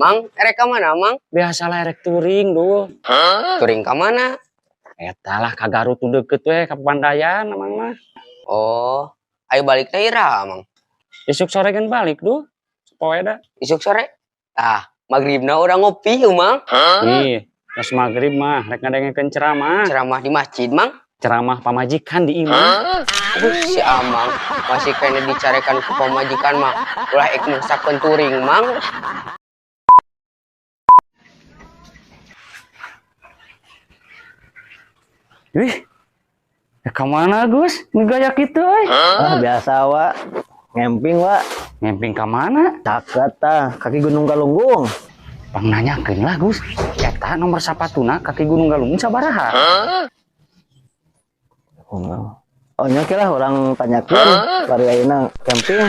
Mang, erek ka mana, Mang? Biasalah erek touring duh. Touring ka mana? Eta lah ka Garut tuh deket we ka Pandayan Mang mah. Oh, ayo balik na ira, Mang. Besok sore kan balik duh. Poe da. Isuk sore. Ah, maghribna orang ngopi yuk, Mang. Ih, pas magrib mah rek ngadengekeun ceramah. Ceramah di masjid, Mang. Ceramah pamajikan di imah. Si Amang masih kena dicarekan ke pemajikan mah. Ulah ek masakeun touring, Mang. Wih. Ka mana Gus? Ngegaya kitu euy. Biasa wa. Ngemping wa. Ngemping ka mana? Caket tah kaki Gunung Galunggung. Pang nanyakeun lah Gus. Eta nomor sapatuna kaki Gunung Galunggung sabaraha? Oh nya lah orang tanyakeun bari ayeuna camping.